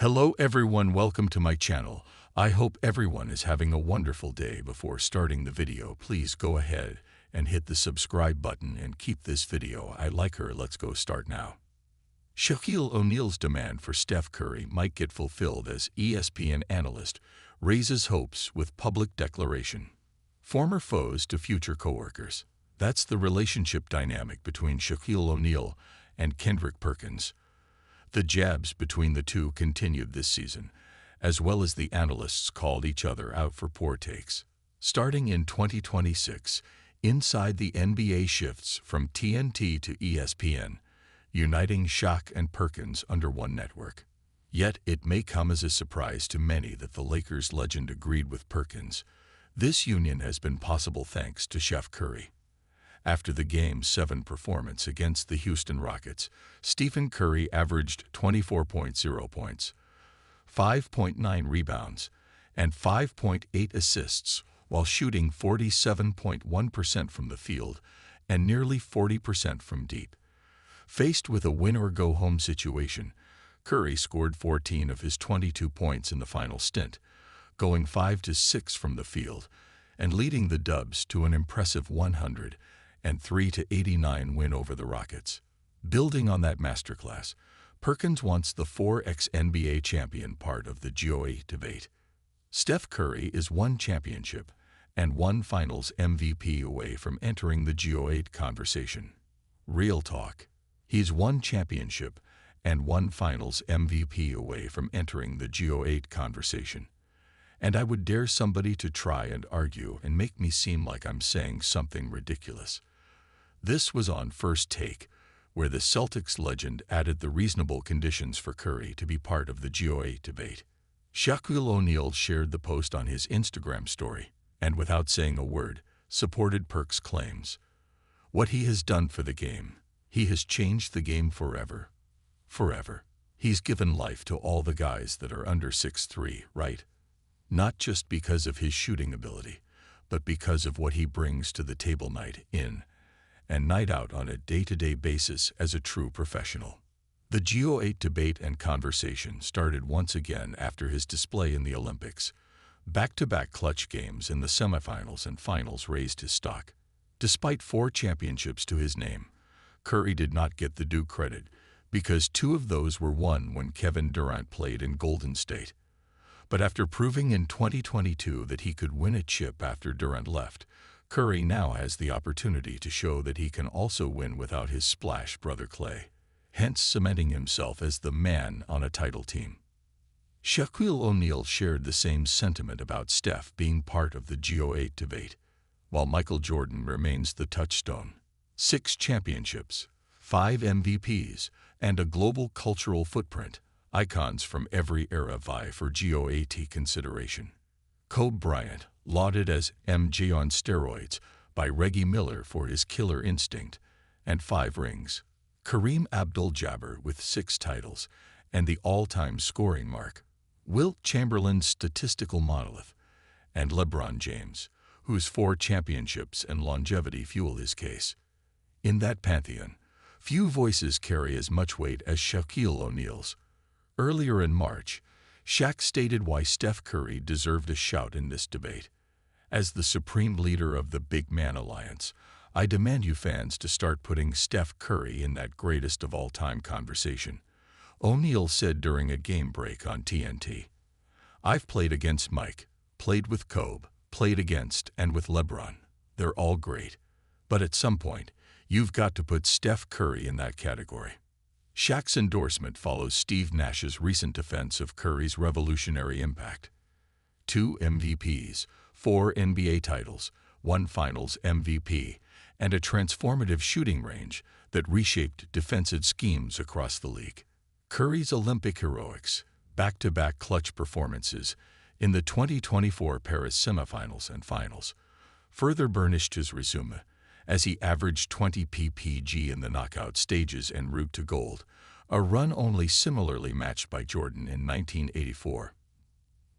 Hello everyone, welcome to my channel. I hope everyone is having a wonderful day. Before starting the video, please go ahead and hit the subscribe button and keep this video. I like her. Let's go start now. Shaquille O'Neal's demand for Steph Curry might get fulfilled as ESPN analyst raises hopes with public declaration. Former foes to future coworkers. That's the relationship dynamic between Shaquille O'Neal and Kendrick Perkins. The jabs between the two continued this season, as well as the analysts called each other out for poor takes. Starting in 2026, Inside the NBA shifts from TNT to ESPN, uniting Shaq and Perkins under one network. Yet it may come as a surprise to many that the Lakers legend agreed with Perkins. This union has been possible thanks to Chef Curry. After the Game 7 performance against the Houston Rockets, Stephen Curry averaged 24.0 points, 5.9 rebounds, and 5.8 assists while shooting 47.1% from the field and nearly 40% from deep. Faced with a win-or-go-home situation, Curry scored 14 of his 22 points in the final stint, going 5-6 from the field and leading the Dubs to an impressive 103-89 win over the Rockets. Building on that masterclass, Perkins wants the 4x NBA champion part of the GOAT debate. Steph Curry is one championship and one Finals MVP away from entering the GOAT conversation. Real talk. He's one championship and one Finals MVP away from entering the GOAT conversation. And I would dare somebody to try and argue and make me seem like I'm saying something ridiculous. This was on First Take, where the Celtics legend added the reasonable conditions for Curry to be part of the GOAT debate. Shaquille O'Neal shared the post on his Instagram story, and without saying a word, supported Perk's claims. What he has done for the game. He has changed the game forever. Forever. He's given life to all the guys that are under 6'3", right? Not just because of his shooting ability, but because of what he brings to the table night in and night out on a day-to-day basis as a true professional. The GOAT debate and conversation started once again after his display in the Olympics. Back-to-back clutch games in the semifinals and finals raised his stock. Despite 4 championships to his name, Curry did not get the due credit because 2 of those were won when Kevin Durant played in Golden State. But after proving in 2022 that he could win a chip after Durant left, Curry now has the opportunity to show that he can also win without his splash brother Klay, hence cementing himself as the man on a title team. Shaquille O'Neal shared the same sentiment about Steph being part of the GOAT debate, while Michael Jordan remains the touchstone. 6 championships, 5 MVPs, and a global cultural footprint. Icons from every era vie for GOAT consideration. Kobe Bryant, lauded as MJ on steroids by Reggie Miller for his killer instinct and 5 rings. Kareem Abdul-Jabbar with 6 titles and the all-time scoring mark. Wilt Chamberlain's statistical monolith. And LeBron James, whose 4 championships and longevity fuel his case. In that pantheon, few voices carry as much weight as Shaquille O'Neal's. Earlier in March, Shaq stated why Steph Curry deserved a shout in this debate. As the supreme leader of the Big Man Alliance, I demand you fans to start putting Steph Curry in that greatest of all time conversation, O'Neal said during a game break on TNT. I've played against Mike, played with Kobe, played against and with LeBron. They're all great. But at some point, you've got to put Steph Curry in that category. Shaq's endorsement follows Steve Nash's recent defense of Curry's revolutionary impact. 2 MVPs, 4 NBA titles, 1 Finals MVP, and a transformative shooting range that reshaped defensive schemes across the league. Curry's Olympic heroics, back-to-back clutch performances in the 2024 Paris semifinals and finals, further burnished his resume, as he averaged 20 ppg in the knockout stages en route to gold, a run only similarly matched by Jordan in 1984.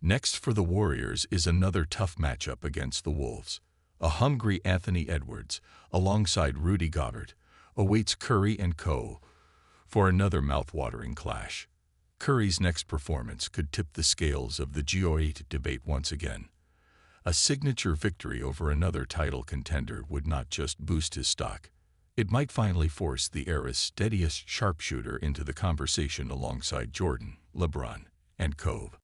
Next for the Warriors is another tough matchup against the Wolves. A hungry Anthony Edwards, alongside Rudy Gobert, awaits Curry and co. for another mouth-watering clash. Curry's next performance could tip the scales of the GOAT debate once again. A signature victory over another title contender would not just boost his stock. It might finally force the era's steadiest sharpshooter into the conversation alongside Jordan, LeBron, and Kobe.